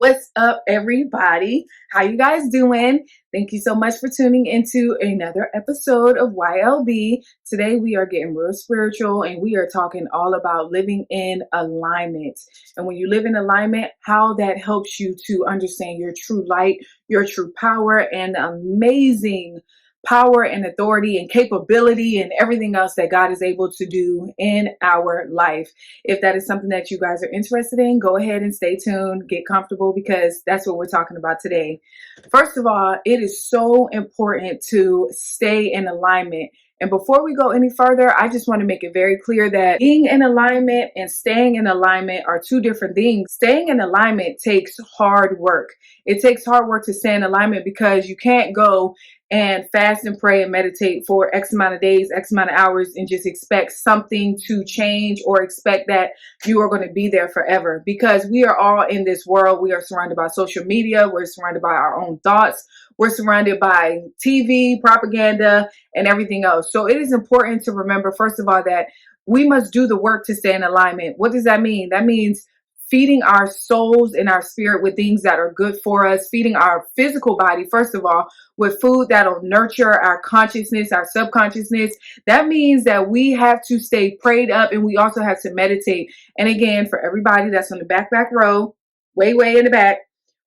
What's up, everybody? How you guys doing? Thank you so much for tuning into another episode of YLB. Today we are getting real spiritual and we are talking all about living in alignment. And when you live in alignment, how that helps you to understand your true light, your true power, and the amazing power and authority and capability and everything else that God is able to do in our life. If that is something that you guys are interested in, go ahead and stay tuned, get comfortable, because that's what we're talking about today. First of all, it is so important to stay in alignment. And before we go any further, I just want to make it very clear that being in alignment and staying in alignment are two different things. Staying in alignment takes hard work. It takes hard work to stay in alignment because you can't go and fast and pray and meditate for X amount of days, X amount of hours, and just expect something to change or expect that you are going to be there forever. Because we are all in this world. We are surrounded by social media. We're surrounded by our own thoughts. We're surrounded by TV, propaganda, and everything else. So it is important to remember, first of all, that we must do the work to stay in alignment. What does that mean? That means feeding our souls and our spirit with things that are good for us, feeding our physical body, first of all, with food that'll nurture our consciousness, our subconsciousness. That means that we have to stay prayed up and we also have to meditate. And again, for everybody that's on the back row, way in the back,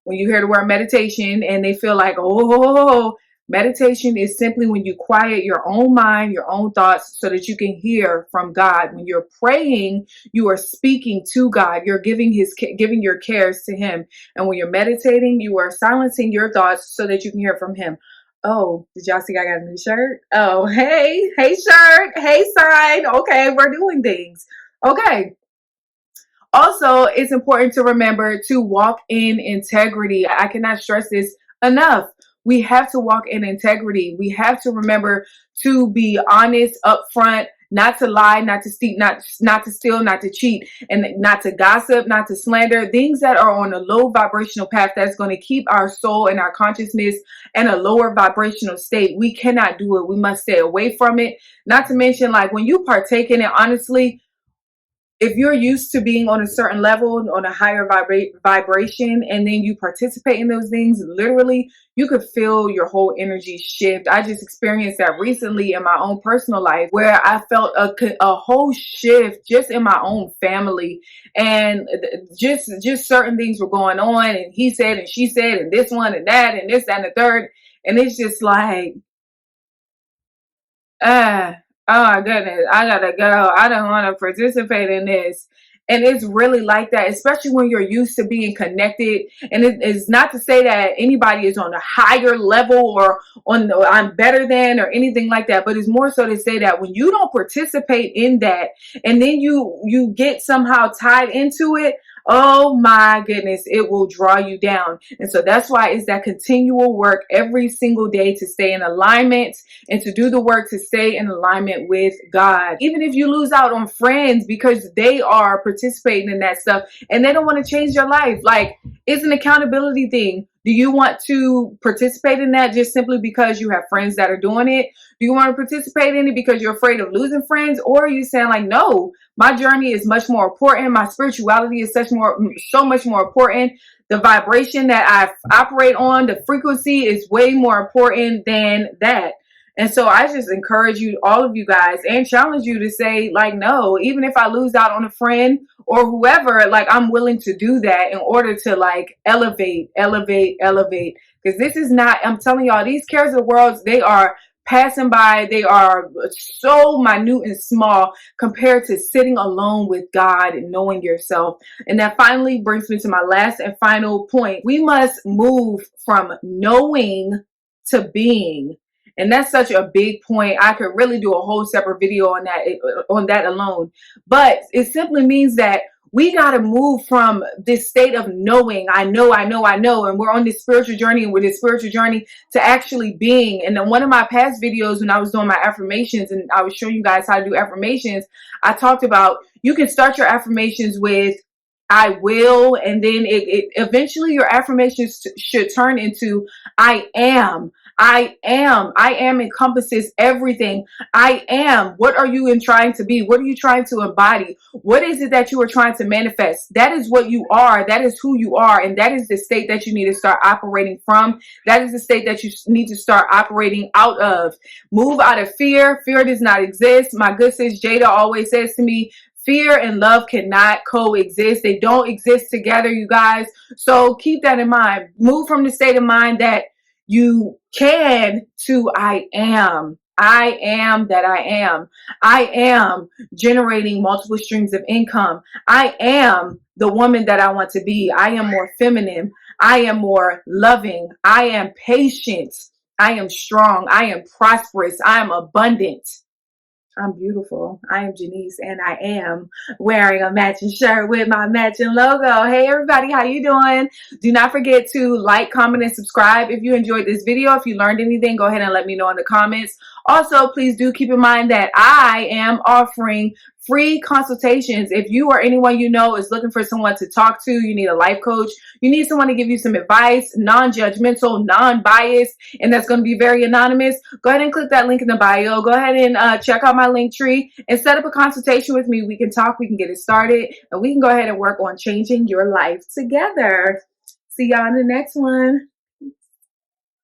when you hear the word meditation and they feel like, oh, meditation is simply when you quiet your own mind, your own thoughts, so that you can hear from God. When you're praying, you are speaking to God. You're giving your cares to Him. And when you're meditating, you are silencing your thoughts so that you can hear from Him. Oh, did y'all see I got a new shirt? Oh, hey shirt, hey sign. Okay, we're doing things. Okay. Also, it's important to remember to walk in integrity. I cannot stress this enough. We have to walk in integrity. We have to remember to be honest, upfront, not to lie, not to steal, not to steal, not to cheat, and not to gossip, not to slander. Things that are on a low vibrational path that's going to keep our soul and our consciousness in a lower vibrational state. We cannot do it. We must stay away from it. Not to mention, like, when you partake in it, honestly, if you're used to being on a certain level, on a higher vibration, and then you participate in those things, literally, you could feel your whole energy shift. I just experienced that recently in my own personal life, where I felt a whole shift just in my own family, and just certain things were going on, and he said and she said and this one and that and this that, and the third, and it's just like, oh my goodness, I gotta go. I don't want to participate in this. And it's really like that, especially when you're used to being connected. And it is not to say that anybody is on a higher level or I'm better than or anything like that, but it's more so to say that when you don't participate in that and then you get somehow tied into it, oh my goodness, it will draw you down. And so that's why it's that continual work every single day to stay in alignment and to do the work to stay in alignment with God. Even if you lose out on friends because they are participating in that stuff and they don't want to change your life, like, it's an accountability thing. Do you want to participate in that just simply because you have friends that are doing it? Do you want to participate in it because you're afraid of losing friends? Or are you saying, like, no, my journey is much more important. My spirituality is so much more important. The vibration that I operate on, the frequency is way more important than that. And so I just encourage you, all of you guys, and challenge you to say, like, no, even if I lose out on a friend or whoever, like, I'm willing to do that in order to, like, elevate. Because this is not, I'm telling y'all, these cares of the world, they are passing by. They are so minute and small compared to sitting alone with God and knowing yourself. And that finally brings me to my last and final point. We must move from knowing to being. And that's such a big point. I could really do a whole separate video on that alone. But it simply means that we got to move from this state of knowing, I know, and we're on this spiritual journey, and with this spiritual journey to actually being. And then one of my past videos, when I was doing my affirmations and I was showing you guys how to do affirmations, I talked about you can start your affirmations with I will, and then it eventually your affirmations should turn into I am. I am. I am encompasses everything. I am. What are you trying to be? What are you trying to embody? What is it that you are trying to manifest? That is what you are. That is who you are. And that is the state that you need to start operating from. That is the state that you need to start operating out of. Move out of fear. Fear does not exist. My good sis Jada always says to me, fear and love cannot coexist. They don't exist together, you guys. So keep that in mind. Move from the state of mind that you can to I am. I am that I am. I am generating multiple streams of income. I am the woman that I want to be. I am more feminine. I am more loving. I am patient. I am strong. I am prosperous. I am abundant. I'm beautiful. I am Janice, and I am wearing a matching shirt with my matching logo. Hey everybody, how you doing? Do not forget to like, comment, and subscribe if you enjoyed this video. If you learned anything, go ahead and let me know in the comments. Also, please do keep in mind that I am offering free consultations. If you or anyone you know is looking for someone to talk to, you need a life coach, you need someone to give you some advice, non-judgmental, non-biased, and that's going to be very anonymous, go ahead and click that link in the bio. Go ahead and check out my link tree and set up a consultation with me. We can talk, we can get it started, and we can go ahead and work on changing your life together. See y'all in the next one.